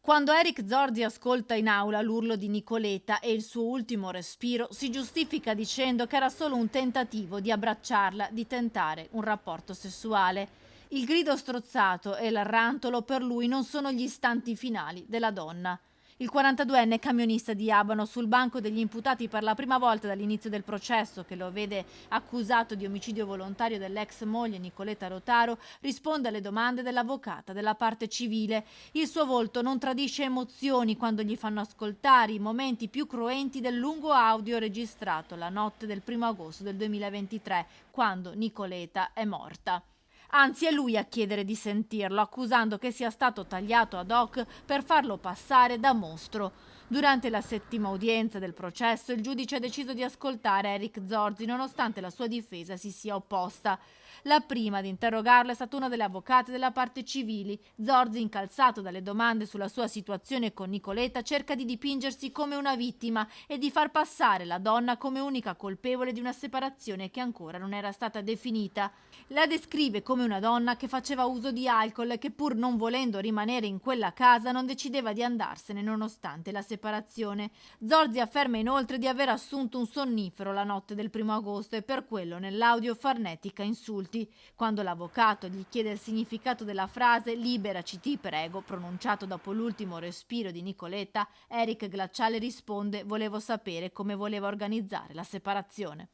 Quando Eric Zorzi ascolta in aula l'urlo di Nicoleta e il suo ultimo respiro, si giustifica dicendo che era solo un tentativo di abbracciarla, di tentare un rapporto sessuale. Il grido strozzato e il rantolo per lui non sono gli istanti finali della donna. Il 42enne camionista di Abano, sul banco degli imputati per la prima volta dall'inizio del processo, che lo vede accusato di omicidio volontario dell'ex moglie Nicoleta Rotaro, risponde alle domande dell'avvocata della parte civile. Il suo volto non tradisce emozioni quando gli fanno ascoltare i momenti più cruenti del lungo audio registrato la notte del 1° agosto del 2023, quando Nicoleta è morta. Anzi, è lui a chiedere di sentirlo, accusando che sia stato tagliato ad hoc per farlo passare da mostro. Durante la settima udienza del processo, il giudice ha deciso di ascoltare Eric Zorzi, nonostante la sua difesa si sia opposta. La prima ad interrogarlo è stata una delle avvocate della parte civili. Zorzi, incalzato dalle domande sulla sua situazione con Nicoleta, cerca di dipingersi come una vittima e di far passare la donna come unica colpevole di una separazione che ancora non era stata definita. La descrive come una donna che faceva uso di alcol e che, pur non volendo rimanere in quella casa, non decideva di andarsene nonostante la separazione. Zorzi afferma inoltre di aver assunto un sonnifero la notte del 1° agosto e per quello nell'audio farnetica insulti. Quando l'avvocato gli chiede il significato della frase "liberaci ti prego", pronunciato dopo l'ultimo respiro di Nicoletta, Eric Glaciale risponde: "Volevo sapere come voleva organizzare la separazione".